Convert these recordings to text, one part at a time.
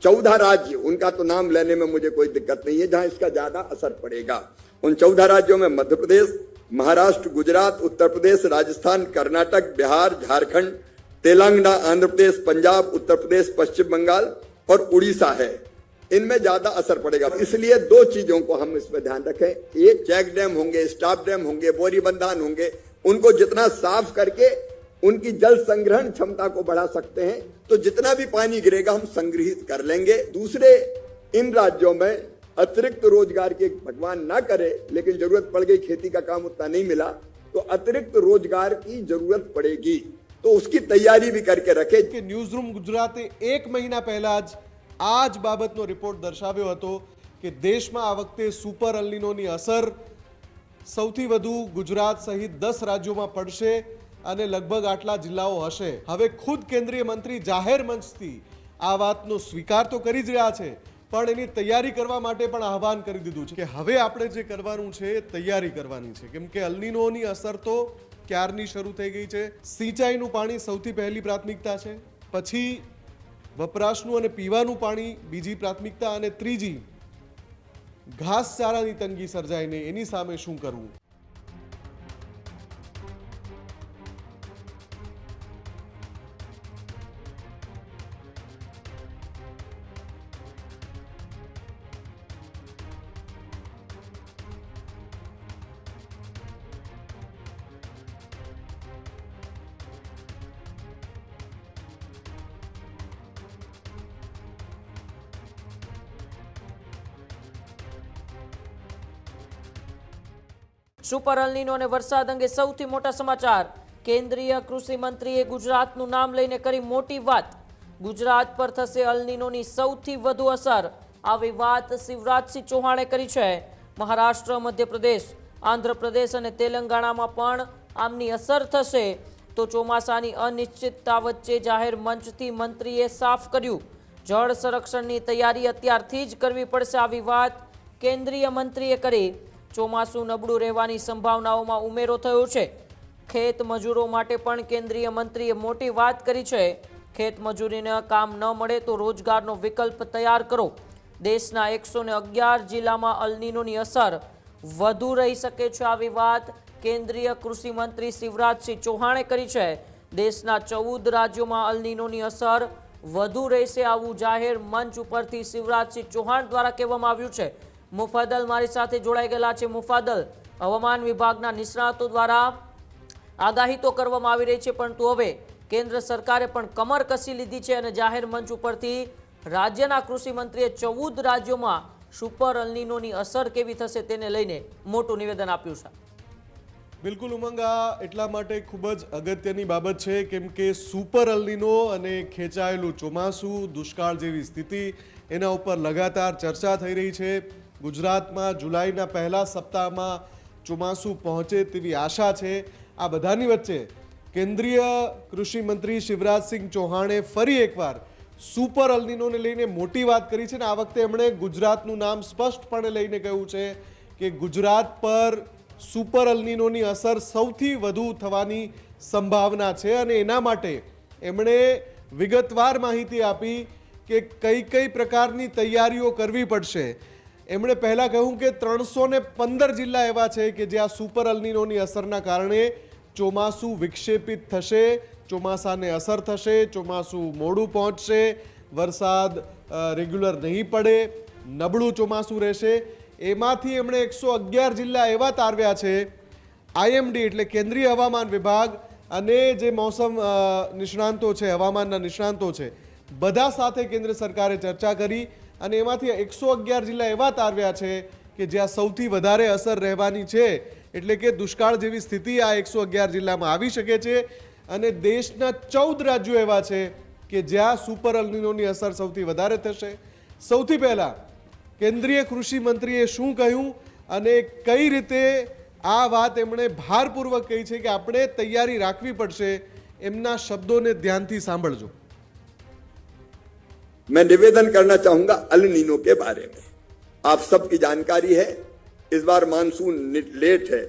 14 राज्य, उनका तो नाम लेने में मुझे कोई दिक्कत नहीं है, जहां इसका ज्यादा असर पड़ेगा। उन 14 राज्यों में मध्य प्रदेश, महाराष्ट्र, गुजरात, उत्तर प्रदेश, राजस्थान, कर्नाटक, बिहार, झारखंड, तेलंगाना, आंध्र प्रदेश, पंजाब, उत्तर प्रदेश, पश्चिम बंगाल और उड़ीसा है। इनमें ज्यादा असर पड़ेगा। इसलिए दो चीजों को हम इसमें ध्यान रखें। एक, चेक डैम होंगे, स्टॉप डैम होंगे, बोरी बंधान होंगे, उनको जितना साफ करके उनकी जल संग्रहण क्षमता को बढ़ा सकते हैं तो जितना भी पानी गिरेगा हम संग्रहित कर लेंगे। दूसरे, इन राज्यों में अतिरिक्त रोजगार के, भगवान ना करे लेकिन जरूरत पड़ गई, खेती का काम उतना नहीं मिला तो अतिरिक्त रोजगार की जरूरत पड़ेगी, तो उसकी तैयारी भी करके रखे। કે ન્યૂઝરૂમ ગુજરાતે 1 મહિના પહેલા જ આ જ બાબતનો રિપોર્ટ દર્શાવ્યો હતો કે દેશમાં આ વખતે સુપર અલ્નિનોની અસર સૌથી વધુ ગુજરાત સહિત 10 રાજ્યોમાં પડશે અને લગભગ આટલા જિલ્લાઓ હશે। હવે ખુદ કેન્દ્રીય મંત્રી જાહેર મંચથી આ વાતનો સ્વીકાર તો કરી જ રહ્યા છે, પણ એની તૈયારી કરવા માટે પણ આહવાન કરી દીધું છે કે હવે આપણે જે કરવાનું છે તૈયારી કરવાની છે, કેમ કે અલ્નિનોની અસર તો ક્યારની શરૂ થઈ ગઈ છે। સિંચાઈનું પાણી સૌથી પહેલી પ્રાથમિકતા છે, પછી વપરાશનું અને પીવાનું પાણી બીજી પ્રાથમિકતા, અને ત્રીજી ઘાસચારાની તંગી સર્જાય નહીં એની સામે શું કરવું। સુપર અલ્નિનો અને વરસાદ અંગે સૌથી મોટા સમાચાર। કેન્દ્રીય કૃષિ મંત્રીએ ગુજરાતનું નામ લઈને કરી મોટી વાત। ગુજરાત પર થશે અલ્નિનોની સૌથી વધુ અસર, આવી વાત શિવરાજસિંહ ચૌહાણે કરી છે। મહારાષ્ટ્ર, મધ્યપ્રદેશ, આંધ્રપ્રદેશ અને તેલંગાણામાં પણ આમની અસર થશે। તો ચોમાસાની અનિશ્ચિતતા વચ્ચે જાહેર મંચથી મંત્રીએ સાફ કર્યું, જળ સંરક્ષણની તૈયારી અત્યારથી જ કરવી પડશે, આવી વાત કેન્દ્રીય મંત્રીએ કરી। ચોમાસું નબળું રહેવાની સંભાવનાઓમાં ઉમેરો થયો છે। ખેત મજૂરો માટે પણ કેન્દ્રીય મંત્રીએ મોટી વાત કરી છે। ખેત મજૂરીને કામ ન મળે તો રોજગારનો વિકલ્પ તૈયાર કરો। દેશના 111 જિલ્લામાં અલ્નિનોની અસર વધુ રહી શકે છે, આવી વાત કેન્દ્રીય કૃષિ મંત્રી શિવરાજસિંહ ચૌહાણે કરી છે। દેશના 14 રાજ્યોમાં અલ્નિનોની અસર વધુ રહેશે, આવું જાહેર મંચ ઉપરથી શિવરાજસિંહ ચૌહાણ દ્વારા કહેવામાં આવ્યું છે। મુફાદલ મારી સાથે જોડાઈ ગયેલા છે। મુફાદલ, હવામાન વિભાગના નિષ્ણાતો દ્વારા આગાહી તો કરવામાં આવી રહી છે, પરંતુ હવે કેન્દ્ર સરકારે પણ કમર કસી લીધી છે અને જાહેર મંચ ઉપરથી રાજ્યના કૃષિ મંત્રીએ 14 રાજ્યોમાં સુપર અલ્નિનોની અસર કેવી થશે તેને લઈને મોટું નિવેદન આપ્યું છે। બિલકુલ ઉમંગ, આ એટલા માટે ખૂબ જ અગત્યની બાબત છે કેમ કે સુપર અલ્નિનો અને ખેંચાયેલું ચોમાસું, દુષ્કાળ જેવી સ્થિતિ, એના ઉપર લગાતાર ચર્ચા થઈ રહી છે। ગુજરાતમાં જુલાઈના પહેલા સપ્તાહમાં ચોમાસું પહોંચે તેવી આશા છે। આ બધાની વચ્ચે કેન્દ્રીય કૃષિ મંત્રી શિવરાજસિંહ ચૌહાણે ફરી એકવાર સુપર અલ્નિનોને લઈને મોટી વાત કરી છે ને આ વખતે એમણે ગુજરાતનું નામ સ્પષ્ટપણે લઈને કહ્યું છે કે ગુજરાત પર સુપર અલ્નિનોની અસર સૌથી વધુ થવાની સંભાવના છે અને એના માટે એમણે વિગતવાર માહિતી આપી કે કઈ કઈ પ્રકારની તૈયારીઓ કરવી પડશે। એમણે પહેલાં કહ્યું કે 315 જિલ્લા એવા છે કે જ્યાં સુપર અલ્નિનોની અસરના કારણે ચોમાસું વિક્ષેપિત થશે, ચોમાસાને અસર થશે, ચોમાસું મોડું પહોંચશે, વરસાદ રેગ્યુલર નહીં પડે, નબળું ચોમાસું રહેશે। એમાંથી એમણે 111 જિલ્લા એવા તારવ્યા છે। આઈએમડી એટલે કેન્દ્રીય હવામાન વિભાગ અને જે મોસમ નિષ્ણાંતો છે, હવામાનના નિષ્ણાંતો છે, બધા સાથે કેન્દ્ર સરકારે ચર્ચા કરી અને એમાંથી 111 જિલ્લા એવા તારવ્યા છે કે જ્યાં સૌથી વધારે અસર રહેવાની છે, એટલે કે દુષ્કાળ જેવી સ્થિતિ આ 111 જિલ્લામાં આવી શકે છે। અને દેશના 14 રાજ્યો એવા છે કે જ્યાં સુપર અલ્નિનોની અસર સૌથી વધારે થશે। સૌથી પહેલા કેન્દ્રીય કૃષિ મંત્રીએ શું કહ્યું અને કઈ રીતે આ વાત એમણે ભારપૂર્વક કહી છે કે આપણે તૈયારી રાખવી પડશે, એમના શબ્દોને ધ્યાનથી સાંભળજો। मैं निवेदन करना चाहूंगा अल नीनो के बारे में। आप सबकी जानकारी है इस बार मानसून लेट है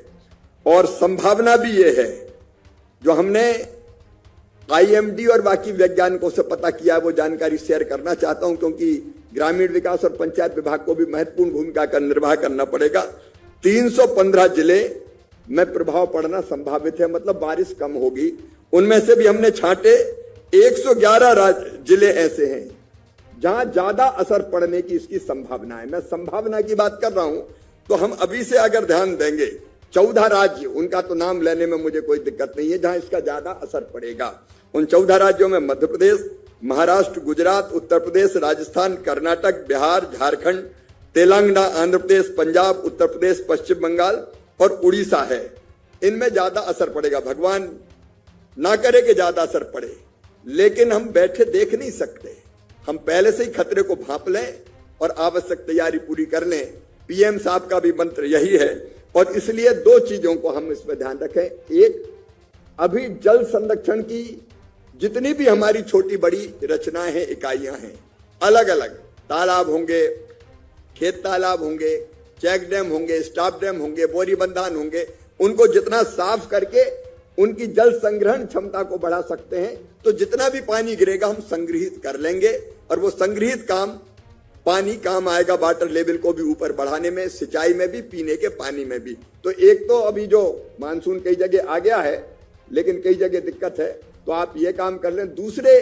और संभावना भी ये है जो हमने आईएमडी और बाकी वैज्ञानिकों से पता किया है, वो जानकारी शेयर करना चाहता हूं, क्योंकि ग्रामीण विकास और पंचायत विभाग को भी महत्वपूर्ण भूमिका का निर्वाह करना पड़ेगा। 315 जिले में प्रभाव पड़ना संभावित है, मतलब बारिश कम होगी। उनमें से भी हमने छांटे 111 जिले ऐसे हैं जहां ज्यादा असर पड़ने की इसकी संभावना है। मैं संभावना की बात कर रहा हूं, तो हम अभी से अगर ध्यान देंगे 14 राज्य, उनका तो नाम लेने में मुझे कोई दिक्कत नहीं है, जहां इसका ज्यादा असर पड़ेगा। उन 14 राज्यों में मध्य प्रदेश, महाराष्ट्र, गुजरात, उत्तर प्रदेश, राजस्थान, कर्नाटक, बिहार, झारखंड, तेलंगाना, आंध्र प्रदेश, पंजाब, उत्तर प्रदेश, पश्चिम बंगाल और उड़ीसा है। इनमें ज्यादा असर पड़ेगा। भगवान ना करे कि ज्यादा असर पड़े, लेकिन हम बैठे देख नहीं सकते। हम पहले से ही खतरे को भांप लें और आवश्यक तैयारी पूरी कर लें। पीएम साहब का भी मंत्र यही है, और इसलिए 2 चीजों को हम इसमें ध्यान रखें। एक, अभी जल संरक्षण की जितनी भी हमारी छोटी बड़ी रचनाएं हैं, इकाइयां हैं, अलग अलग तालाब होंगे, खेत तालाब होंगे, चेक डैम होंगे, स्टॉप डैम होंगे, बोरी बंधान होंगे, उनको जितना साफ करके उनकी जल संग्रहण क्षमता को बढ़ा सकते हैं, तो जितना भी पानी गिरेगा हम संग्रहित कर लेंगे, और वो संग्रहित पानी काम आएगा वाटर लेवल को भी ऊपर बढ़ाने में, सिंचाई में भी, पीने के पानी में भी। तो एक तो अभी जो मानसून कई जगह आ गया है, लेकिन कई जगह दिक्कत है, तो आप ये काम कर लें। दूसरे,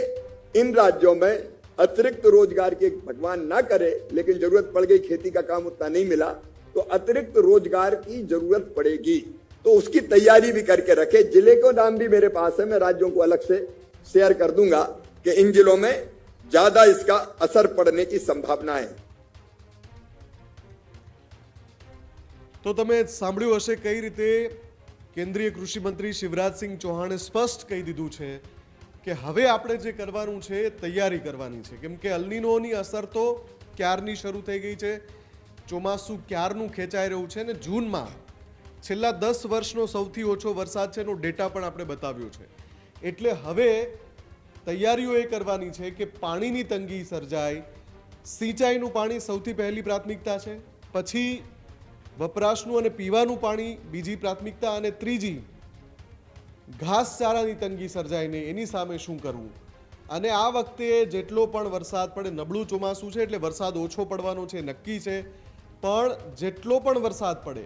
इन राज्यों में अतिरिक्त रोजगार के, भगवान ना करे लेकिन जरूरत पड़ गई, खेती का काम उतना नहीं मिला, तो अतिरिक्त रोजगार की जरूरत पड़ेगी, तो उसकी तैयारी भी करके रखे। जिले को नाम भी मेरे पास है, मैं राज्यों को अलग से शेयर कर दूंगा कि इन जिलों में ज्यादा इसका असर पड़ने की संभावना है। તો તમે સાંભળ્યું હશે કઈ રીતે કેન્દ્રીય કૃષિ મંત્રી શિવરાજસિંહ ચૌહાણે સ્પષ્ટ કહી દીધું છે કે હવે આપણે જે કરવાનું છે તૈયારી કરવાની છે, કેમ કે અલ્નીનોની અસર તો ક્યારની શરૂ થઈ ગઈ છે, ચોમાસું ક્યારનું ખેંચાઈ રહ્યું છે, અને જૂનમાં છેલ્લા 10 વર્ષનો સૌથી ઓછો વરસાદ છે એનો ડેટા પણ આપણે બતાવ્યો છે। એટલે હવે તૈયારીઓ એ કરવાની છે કે પાણીની તંગી સર્જાય, સિંચાઈનું પાણી સૌથી પહેલી પ્રાથમિકતા છે, પછી વપરાશનું અને પીવાનું પાણી બીજી પ્રાથમિકતા, અને ત્રીજી ઘાસચારાની તંગી સર્જાય નહીં એની સામે શું કરવું। અને આ વખતે જેટલો પણ વરસાદ પડે, નબળું ચોમાસું છે એટલે વરસાદ ઓછો પડવાનો છે નક્કી છે, પણ જેટલો પણ વરસાદ પડે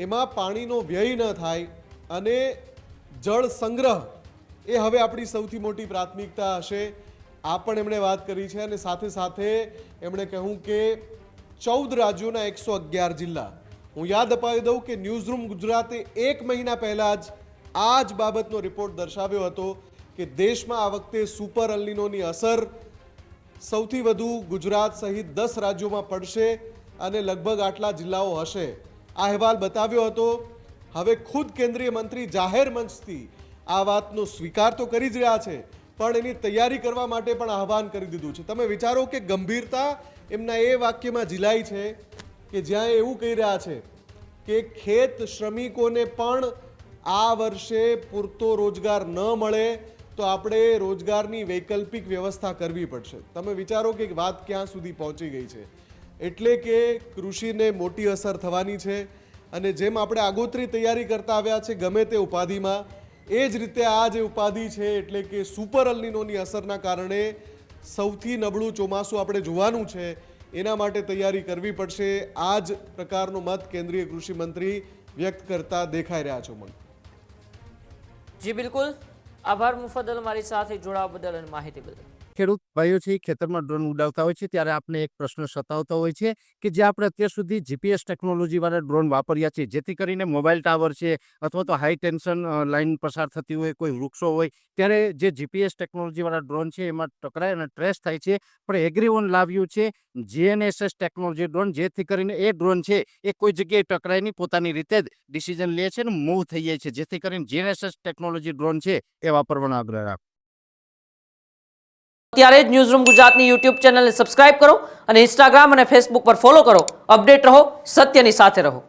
એમાં પાણીનો વ્યય ન થાય અને જળ સંગ્રહ એ હવે આપણી સૌથી મોટી પ્રાથમિકતા હશે। આ પણ એમણે વાત કરી છે, અને સાથે સાથે એમણે કહ્યું કે 14 રાજ્યોના 111 જિલ્લા। હું યાદ અપાવી દઉં કે ન્યૂઝરૂમ ગુજરાતે 1 મહિના પહેલા જ આ જ બાબતનો રિપોર્ટ દર્શાવ્યો હતો કે દેશમાં આ વખતે સુપર અલ્નીનોની અસર સૌથી વધુ ગુજરાત સહિત 10 રાજ્યોમાં પડશે અને લગભગ આટલા જિલ્લાઓ હશે। આ અહેવાલ બતાવ્યો હતો। હવે ખુદ કેન્દ્રીય મંત્રી જાહેર મંચથી આ વાતનો સ્વીકાર તો કરી જ રહ્યા છે, પણ એની તૈયારી કરવા માટે પણ આહવાન કરી દીધું છે। તમે વિચારો કે ગંભીરતા એમના એ વાક્યમાં ઝીલાઈ છે કે જ્યાં એવું કહી રહ્યા છે કે ખેત શ્રમિકોને પણ આ વર્ષે પૂરતો રોજગાર ન મળે તો આપણે રોજગારની વૈકલ્પિક વ્યવસ્થા કરવી પડશે। તમે વિચારો કે વાત ક્યાં સુધી પહોંચી ગઈ છે। એટલે કે કૃષિને મોટી અસર થવાની છે, અને જેમ આપણે આગોતરી તૈયારી કરતા આવ્યા છે ગમે તે ઉપાધિમાં, એ જ રીતે આ જે ઉપાધિ છે એટલે કે સુપર અલ્નીનોની અસરના કારણે સૌથી નબળું ચોમાસું આપણે જોવાનું છે, એના માટે તૈયારી કરવી પડશે। આ જ પ્રકારનો મત કેન્દ્રીય કૃષિ મંત્રી વ્યક્ત કરતા દેખાઈ રહ્યા છો। મને જી બિલકુલ, આભાર મુફદ્દલ મારી સાથે જોડાવા બદલ અને માહિતી બદલ। ખેડૂત ભાઈઓ છે ખેતરમાં ડ્રોન ઉડાવતા હોય છે ત્યારે આપણે એક પ્રશ્ન સતાવતો હોય છે કે જે આપણે અત્યાર સુધી જીપીએસ ટેકનોલોજી વાળા ડ્રોન વાપર્યા છે, જેથી કરીને મોબાઈલ ટાવર છે અથવા તો હાઈ ટેન્શન લાઈન પસાર થતી હોય, કોઈ વૃક્ષો હોય, ત્યારે જે જીપીએસ ટેકનોલોજી વાળા ડ્રોન છે એમાં ટકરાય અને ટ્રેસ થાય છે। પણ એગ્રીવન લાવ્યું છે જીએનએસએસ ટેકનોલોજી ડ્રોન, જેથી કરીને એ ડ્રોન છે એ કોઈ જગ્યાએ ટકરાય નહીં, પોતાની રીતે જ ડિસિઝન લે છે અને મૂવ થઈ જાય છે, જેથી કરીને જીએનએસએસ ટેકનોલોજી ડ્રોન છે એ વાપરવાનો આગ્રહ રાખો। ત્યારે જ ન્યૂઝરૂમ ગુજરાતની યુટ્યુબ ચેનલને સબસ્ક્રાઇબ કરો અને ઇન્સ્ટાગ્રામ અને ફેસબુક પર ફોલો કરો। અપડેટ રહો, સત્યની સાથે રહો।